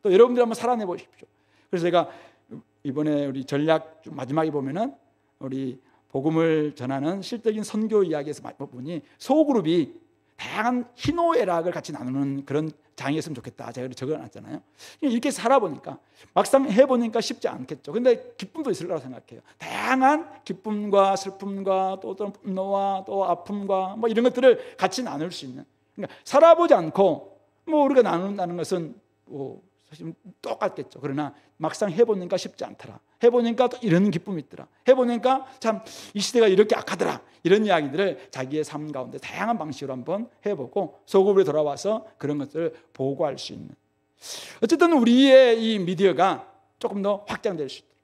또 여러분들이 한번 살아내 보십시오. 그래서 제가 이번에 우리 전략 마지막에 보면은 우리 복음을 전하는 실적인 선교 이야기에서 보니 소그룹이 다양한 희노애락을 같이 나누는 그런 장이었으면 좋겠다. 제가 적어놨잖아요. 이렇게 살아보니까 막상 해보니까 쉽지 않겠죠. 근데 기쁨도 있을 거라고 생각해요. 다양한 기쁨과 슬픔과 또 어떤 분노와 또 아픔과 뭐 이런 것들을 같이 나눌 수 있는. 그러니까 살아보지 않고 뭐 우리가 나눈다는 것은 뭐 사실 똑같겠죠. 그러나 막상 해보니까 쉽지 않더라. 해보니까 또 이런 기쁨이 있더라. 해보니까 참 이 시대가 이렇게 악하더라. 이런 이야기들을 자기의 삶 가운데 다양한 방식으로 한번 해보고 소그룹에 돌아와서 그런 것들을 보고할 수 있는. 어쨌든 우리의 이 미디어가 조금 더 확장될 수 있도록,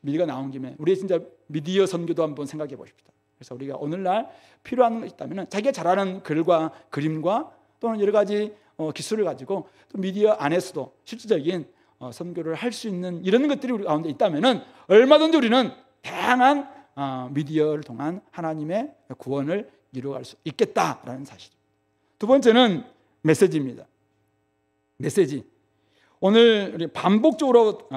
미디어가 나온 김에 우리 진짜 미디어 선교도 한번 생각해 보십시다. 그래서 우리가 오늘날 필요한 것이 있다면 자기가 잘하는 글과 그림과 또는 여러 가지 기술을 가지고 또 미디어 안에서도 실질적인 선교를 할 수 있는 이런 것들이 우리 가운데 있다면 얼마든지 우리는 다양한 미디어를 통한 하나님의 구원을 이루어갈 수 있겠다라는 사실. 두 번째는 메시지입니다. 메시지. 오늘 우리 반복적으로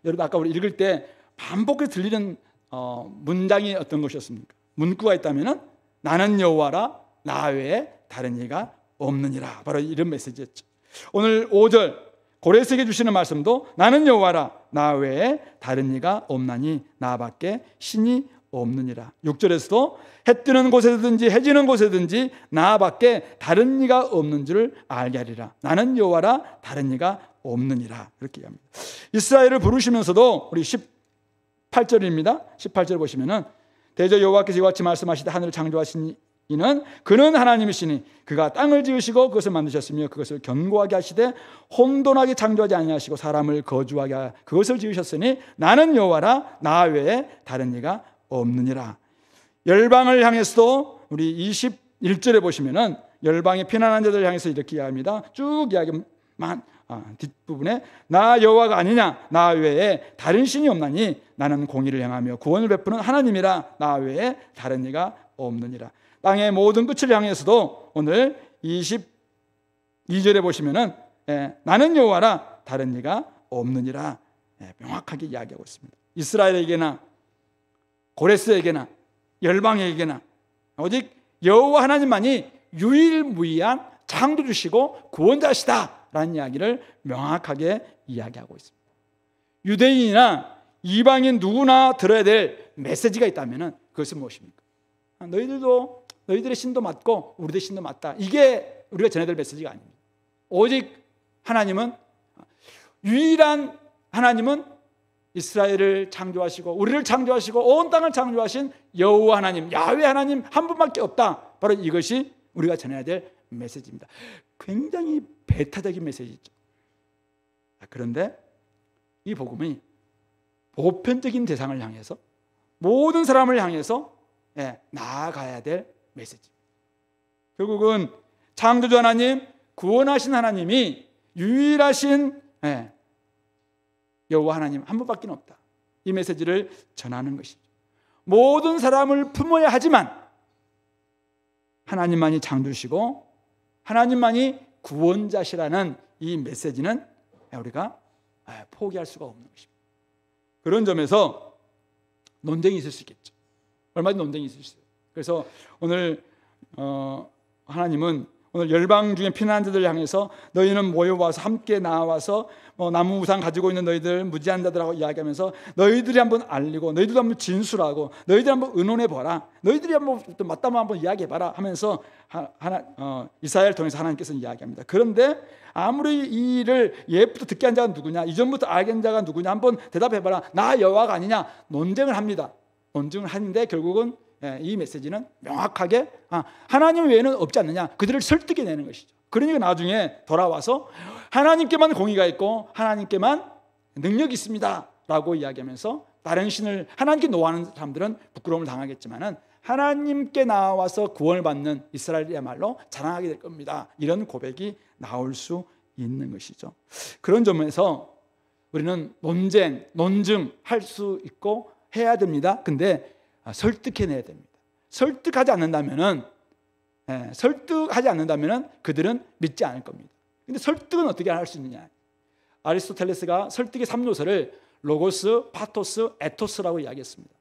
여러분 아까 우리 읽을 때 반복해서 들리는 문장이 어떤 것이었습니까? 문구가 있다면은 나는 여호와라 나 외에 다른 이가 없느니라. 바로 이런 메시지였죠. 오늘 5절 고레스에게 주시는 말씀도 나는 여호와라 나 외에 다른 이가 없나니 나밖에 신이 없느니라. 6절에서도 해 뜨는 곳에든지 해 지는 곳에든지 나밖에 다른 이가 없는 줄을 알게 하리라. 나는 여호와라 다른 이가 없느니라. 이렇게 얘기합니다. 이스라엘을 부르시면서도 우리 18절입니다. 18절 보시면은 대저 여호와께서 이와 같이 말씀하시되 하늘을 창조하신 이는 그는 하나님이시니 그가 땅을 지으시고 그것을 만드셨으며 그것을 견고하게 하시되 혼돈하게 창조하지 아니하시고 사람을 거주하게 그것을 지으셨으니 나는 여호와라 나 외에 다른 이가 없느니라. 열방을 향해서도 우리 21절에 보시면은 열방의 피난한 자들을 향해서 이렇게 이야기합니다. 쭉 이야기만 뒷부분에 나 여호와가 아니냐 나 외에 다른 신이 없나니 나는 공의를 행하며 구원을 베푸는 하나님이라 나 외에 다른 이가 없느니라. 땅의 모든 끝을 향해서도 오늘 22절에 보시면은 나는 여호와라 다른 이가 없느니라 명확하게 이야기하고 있습니다. 이스라엘에게나 고레스에게나 열방에게나 오직 여호와 하나님만이 유일무이한 창조주시고 구원자시다라는 이야기를 명확하게 이야기하고 있습니다. 유대인이나 이방인 누구나 들어야 될 메시지가 있다면 그것은 무엇입니까? 너희들도 너희들의 신도 맞고 우리의 신도 맞다. 이게 우리가 전해야 될 메시지가 아닙니다. 오직 하나님은 유일한 하나님은 이스라엘을 창조하시고 우리를 창조하시고 온 땅을 창조하신 여호와 하나님 야훼 하나님 한 분밖에 없다. 바로 이것이 우리가 전해야 될 메시지입니다. 굉장히 배타적인 메시지죠. 그런데 이 복음이 보편적인 대상을 향해서 모든 사람을 향해서 나아가야 될 메시지. 결국은 창조주 하나님, 구원하신 하나님이 유일하신 여호와 하나님 한 분밖에 없다. 이 메시지를 전하는 것이죠. 모든 사람을 품어야 하지만 하나님만이 창조주시고 하나님만이 구원자시라는 이 메시지는 우리가 포기할 수가 없는 것입니다. 그런 점에서 논쟁이 있을 수 있겠죠. 얼마든지 논쟁이 있을 수 있어요. 그래서 오늘 하나님은 오늘 열방 중에 피난한 자들을 향해서 너희는 모여와서 함께 나와서 나무 우상 가지고 있는 너희들 무지한 자들하고 이야기하면서 너희들이 한번 알리고 너희들도 한번 진술하고 너희들이 한번 의논해 봐라. 너희들이 한번 맞다면 한번 이야기해 봐라 하면서 이사야를 통해서 하나님께서 이야기합니다. 그런데 아무리 이 일을 예부터 듣게 한 자가 누구냐, 이전부터 알게 한 자가 누구냐 한번 대답해 봐라. 나 여호와가 아니냐 논쟁을 합니다. 논쟁을 하는데 결국은 이 메시지는 명확하게 하나님 외에는 없지 않느냐 그들을 설득해내는 것이죠. 그러니까 나중에 돌아와서 하나님께만 공의가 있고 하나님께만 능력이 있습니다 라고 이야기하면서 다른 신을 하나님께 노하는 사람들은 부끄러움을 당하겠지만은 하나님께 나와서 구원을 받는 이스라엘이야말로 자랑하게 될 겁니다. 이런 고백이 나올 수 있는 것이죠. 그런 점에서 우리는 논쟁, 논증할 수 있고 해야 됩니다. 근데 설득해내야 됩니다. 설득하지 않는다면은 그들은 믿지 않을 겁니다. 근데 설득은 어떻게 할 수 있느냐? 아리스토텔레스가 설득의 3요소를 로고스, 파토스, 에토스라고 이야기했습니다.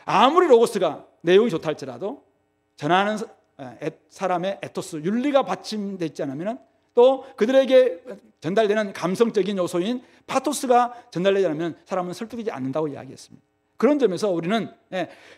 아무리 로고스가 내용이 좋다 할지라도 전하는 사람의 에토스, 윤리가 받침되어 있지 않으면 또 그들에게 전달되는 감성적인 요소인 파토스가 전달되지 않으면 사람은 설득되지 않는다고 이야기했습니다. 그런 점에서 우리는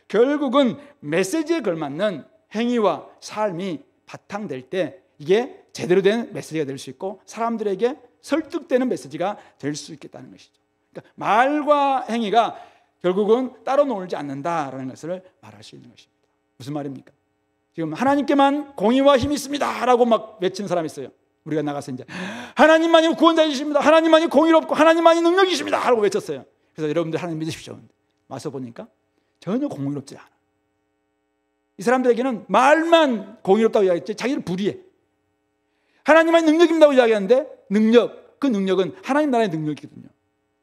결국은 메시지에 걸맞는 행위와 삶이 바탕될 때 이게 제대로 된 메시지가 될 수 있고 사람들에게 설득되는 메시지가 될 수 있겠다는 것이죠. 그러니까 말과 행위가 결국은 따로 놀지 않는다라는 것을 말할 수 있는 것입니다. 무슨 말입니까? 지금 하나님께만 공의와 힘이 있습니다 라고 막 외치는 사람이 있어요. 우리가 나가서 이제 하나님만이 구원자이십니다, 하나님만이 공의롭고 하나님만이 능력이십니다 하고 외쳤어요. 그래서 여러분들 하나님 믿으십시오. 와서 보니까 전혀 공의롭지 않아. 이 사람들에게는 말만 공의롭다고 이야기했지 자기는 불의해. 하나님의 능력입니다고 이야기하는데 그 능력은 하나님 나라의 능력이거든요.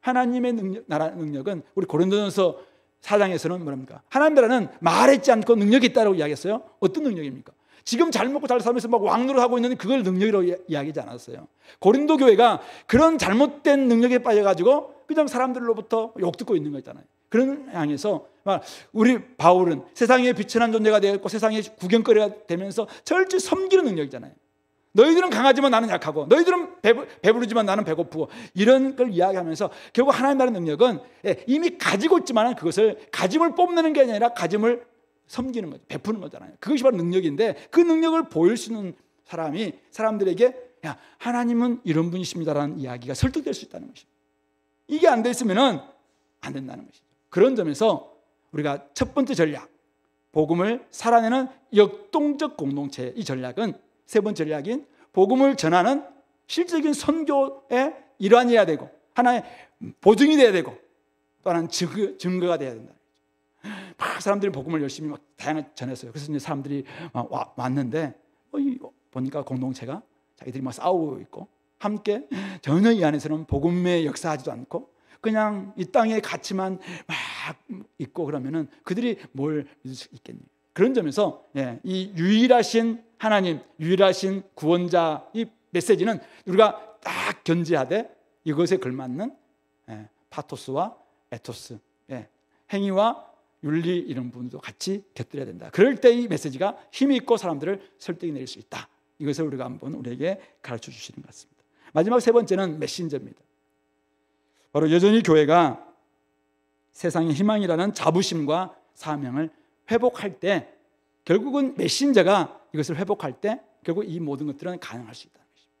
하나님의 나라의 능력은 우리 고린도전서 4장에서는 뭐랍니까? 하나님 나라는 말했지 않고 능력이 있다고 이야기했어요. 어떤 능력입니까? 지금 잘 먹고 잘 살면서 막 왕노릇하고 있는 그걸 능력이라고 이야기하지 않았어요. 고린도 교회가 그런 잘못된 능력에 빠져가지고 그냥 사람들로부터 욕 듣고 있는 거 있잖아요. 그런 향해서 우리 바울은 세상에 비천한 존재가 되었고 세상의 구경거리가 되면서 철저히 섬기는 능력이잖아요. 너희들은 강하지만 나는 약하고 너희들은 배부르지만 나는 배고프고 이런 걸 이야기하면서 결국 하나님 나라의 능력은 이미 가지고 있지만 그것을 가짐을 뽐내는 게 아니라 가짐을 섬기는 거죠. 베푸는 거잖아요. 그것이 바로 능력인데 그 능력을 보일 수 있는 사람이 사람들에게 야, 하나님은 이런 분이십니다라는 이야기가 설득될 수 있다는 것입니다. 이게 안 돼 있으면 안 된다는 것이죠. 그런 점에서 우리가 첫 번째 전략, 복음을 살아내는 역동적 공동체, 이 전략은 세 번째 전략인 복음을 전하는 실질적인 선교의 일환이어야 되고 하나의 보증이 돼야 되고 또 하나는 증거가 돼야 된다. 막 사람들이 복음을 열심히 막 다양하게 전했어요. 그래서 이제 사람들이 왔는데 보니까 공동체가 자기들이 막 싸우고 있고 함께 전혀 이 안에서는 복음에 역사하지도 않고 그냥 이 땅의 가치만 막 있고 그러면은 그들이 뭘 믿을 수 있겠니? 그런 점에서 이 유일하신 하나님, 유일하신 구원자 이 메시지는 우리가 딱 견지하되 이것에 걸맞는 파토스와 에토스, 행위와 윤리 이런 부분도 같이 곁들여야 된다. 그럴 때 이 메시지가 힘이 있고 사람들을 설득해낼 수 있다. 이것을 우리가 한번 우리에게 가르쳐 주시는 것 같습니다. 마지막 세 번째는 메신저입니다. 바로 여전히 교회가 세상의 희망이라는 자부심과 사명을 회복할 때 결국은 메신저가 이것을 회복할 때 결국 이 모든 것들은 가능할 수 있다는 것입니다.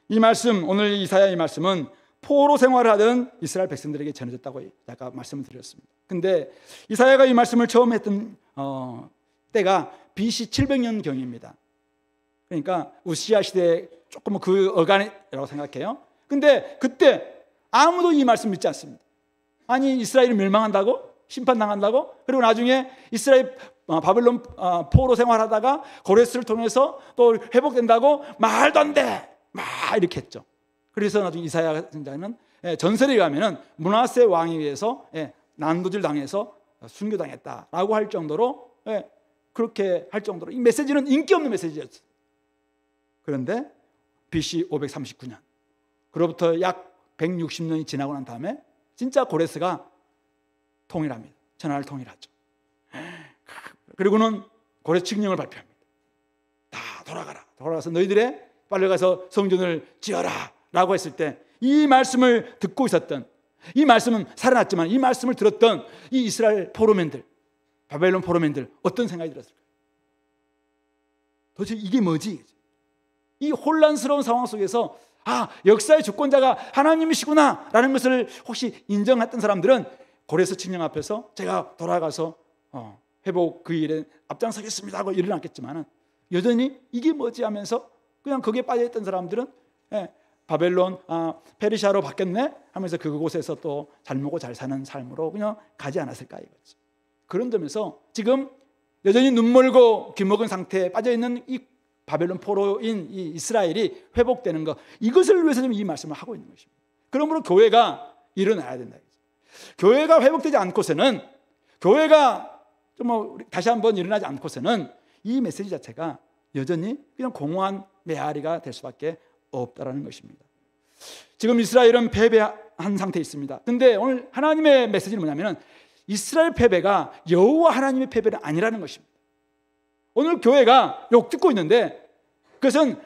이 말씀, 오늘 이사야 이 말씀은 포로 생활을 하던 이스라엘 백성들에게 전해졌다고 아까 말씀을 드렸습니다. 근데 이사야가 이 말씀을 처음 했던 때가 BC 700년경입니다. 그러니까 우시야 시대 조금 그 어간이라고 생각해요. 근데 그때 아무도 이 말씀 믿지 않습니다. 아니 이스라엘이 멸망한다고? 심판당한다고? 그리고 나중에 이스라엘 바벨론 포로 생활하다가 고레스를 통해서 또 회복된다고? 말도 안 돼! 막 이렇게 했죠. 그래서 나중에 이사야 선지자는 전설에 의하면 므낫세 왕에 의해서 난도질 당해서 순교당했다라고 할 정도로 그렇게 할 정도로 이 메시지는 인기 없는 메시지였어요. 그런데 BC 539년 그로부터 약 160년이 지나고 난 다음에 진짜 고레스가 통일합니다. 천하를 통일하죠. 그리고는 고레스 칙령을 발표합니다. 다 돌아가서 너희들의 빨리 가서 성전을 지어라 라고 했을 때 이 말씀을 듣고 있었던, 이 말씀은 살아났지만 이 말씀을 들었던 이 이스라엘 포로맨들, 바벨론 포로맨들 어떤 생각이 들었을까요? 도대체 이게 뭐지? 이 혼란스러운 상황 속에서 역사의 주권자가 하나님이시구나 라는 것을 혹시 인정했던 사람들은 고레스 칙령 앞에서 제가 돌아가서 회복 그 일에 앞장서겠습니다 하고 일어났겠지만 여전히 이게 뭐지 하면서 그냥 거기에 빠져있던 사람들은 바벨론 페르시아로 바뀌었네 하면서 그곳에서 또 잘 먹고 잘 사는 삶으로 그냥 가지 않았을까 이거지. 그런 점에서 지금 여전히 눈멀고 귀먹은 상태에 빠져있는 이 바벨론 포로인 이 이스라엘이 회복되는 것, 이것을 위해서 지금 이 말씀을 하고 있는 것입니다. 그러므로 교회가 일어나야 된다. 교회가 회복되지 않고서는, 교회가 좀 다시 한번 일어나지 않고서는 이 메시지 자체가 여전히 그냥 공허한 메아리가 될 수밖에 없다라는 것입니다. 지금 이스라엘은 패배한 상태에 있습니다. 그런데 오늘 하나님의 메시지는 뭐냐면 이스라엘 패배가 여호와 하나님의 패배는 아니라는 것입니다. 오늘 교회가 욕 듣고 있는데 그것은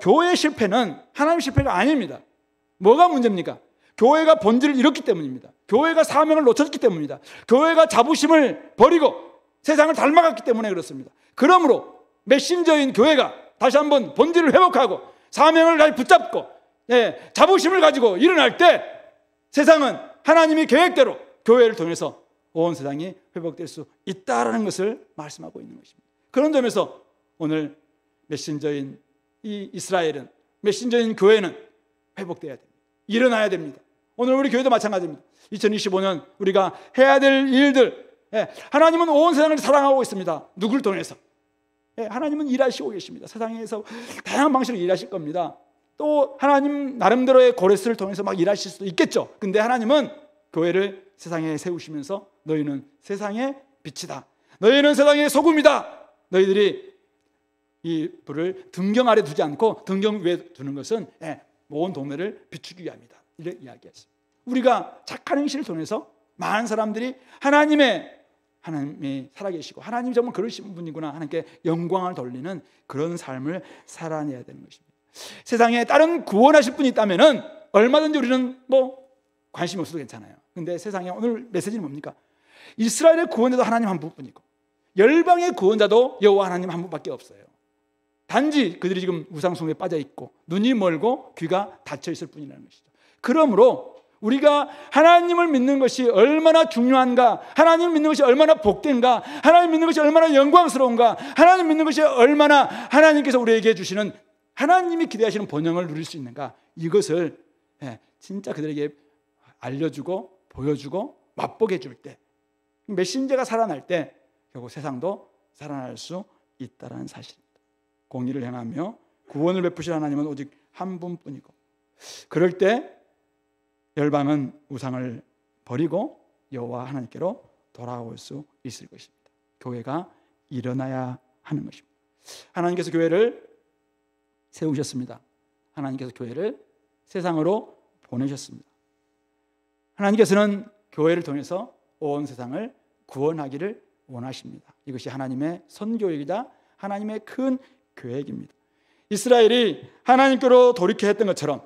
교회의 실패는 하나님의 실패가 아닙니다. 뭐가 문제입니까? 교회가 본질을 잃었기 때문입니다. 교회가 사명을 놓쳤기 때문입니다. 교회가 자부심을 버리고 세상을 닮아갔기 때문에 그렇습니다. 그러므로 메신저인 교회가 다시 한번 본질을 회복하고 사명을 다시 붙잡고 자부심을 가지고 일어날 때 세상은 하나님의 계획대로 교회를 통해서 온 세상이 회복될 수 있다는 것을 말씀하고 있는 것입니다. 그런 점에서 오늘 메신저인 이 이스라엘은, 메신저인 교회는 회복돼야 됩니다. 일어나야 됩니다. 오늘 우리 교회도 마찬가지입니다. 2025년 우리가 해야 될 일들, 하나님은 온 세상을 사랑하고 있습니다. 누구를 통해서? 하나님은 일하시고 계십니다. 세상에서 다양한 방식으로 일하실 겁니다. 또 하나님 나름대로의 고레스를 통해서 막 일하실 수도 있겠죠. 근데 하나님은 교회를 세상에 세우시면서 너희는 세상의 빛이다. 너희는 세상의 소금이다. 너희들이 이 불을 등경 아래 두지 않고 등경 위에 두는 것은 온 동네를 비추기 위함이다. 이렇게 이야기했습니다. 우리가 착한 행실을 통해서 많은 사람들이 하나님이 살아계시고 하나님이 정말 그러신 분이구나, 하나님께 영광을 돌리는 그런 삶을 살아내야 되는 것입니다. 세상에 다른 구원하실 분이 있다면 얼마든지 우리는 관심이 없어도 괜찮아요. 근데 세상에 오늘 메시지는 뭡니까? 이스라엘의 구원자도 하나님 한 분뿐이고 열방의 구원자도 여호와 하나님 한 분밖에 없어요. 단지 그들이 지금 우상숭배에 빠져 있고 눈이 멀고 귀가 닫혀 있을 뿐이라는 것이죠. 그러므로 우리가 하나님을 믿는 것이 얼마나 중요한가, 하나님을 믿는 것이 얼마나 복된가, 하나님 믿는 것이 얼마나 영광스러운가, 하나님 믿는 것이 얼마나 하나님께서 우리에게 주시는, 하나님이 기대하시는 번영을 누릴 수 있는가, 이것을 진짜 그들에게 알려주고 보여주고 맛보게 해줄 때, 메신저가 살아날 때 결국 세상도 살아날 수 있다는 사실입니다. 공의를 행하며 구원을 베푸실 하나님은 오직 한 분뿐이고, 그럴 때 열방은 우상을 버리고 여호와 하나님께로 돌아올 수 있을 것입니다. 교회가 일어나야 하는 것입니다. 하나님께서 교회를 세우셨습니다. 하나님께서 교회를 세상으로 보내셨습니다. 하나님께서는 교회를 통해서 온 세상을 구원하기를 원하십니다. 이것이 하나님의 선교이자 하나님의 큰 계획입니다. 이스라엘이 하나님께로 돌이켜 했던 것처럼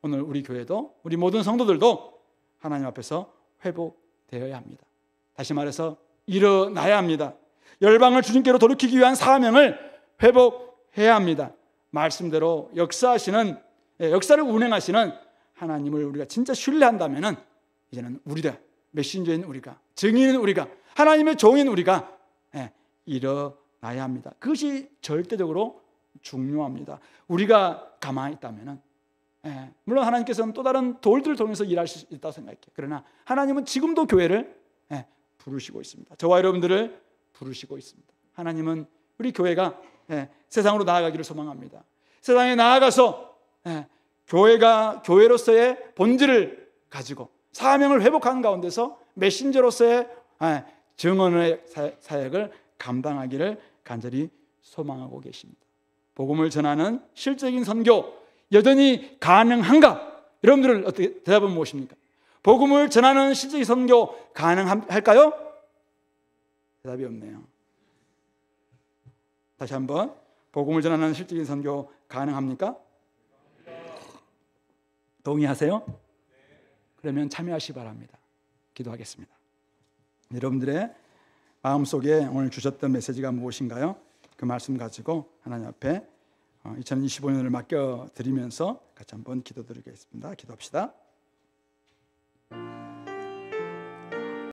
오늘 우리 교회도, 우리 모든 성도들도 하나님 앞에서 회복되어야 합니다. 다시 말해서 일어나야 합니다. 열방을 주님께로 돌이키기 위한 사명을 회복해야 합니다. 말씀대로 역사하시는, 역사를 운행하시는 하나님을 우리가 진짜 신뢰한다면 이제는 우리가, 메신저인 우리가, 증인인 우리가, 하나님의 종인 우리가 일어나야 합니다. 그것이 절대적으로 중요합니다. 우리가 가만히 있다면, 물론 하나님께서는 또 다른 돌들을 통해서 일할 수 있다고 생각해요. 그러나 하나님은 지금도 교회를 부르시고 있습니다. 저와 여러분들을 부르시고 있습니다. 하나님은 우리 교회가 세상으로 나아가기를 소망합니다. 세상에 나아가서 교회가 교회로서의 본질을 가지고 사명을 회복하는 가운데서 메신저로서의 증언의 사역을 감당하기를 간절히 소망하고 계십니다. 복음을 전하는 실적인 선교 여전히 가능한가? 여러분들은 어떻게 대답은 무엇입니까? 복음을 전하는 실적인 선교 가능할까요? 대답이 없네요. 다시 한번, 복음을 전하는 실적인 선교 가능합니까? 동의하세요? 그러면 참여하시기 바랍니다. 기도하겠습니다. 여러분들의 마음속에 오늘 주셨던 메시지가 무엇인가요? 그 말씀 가지고 하나님 앞에 2025년을 맡겨드리면서 같이 한번 기도드리겠습니다. 기도합시다.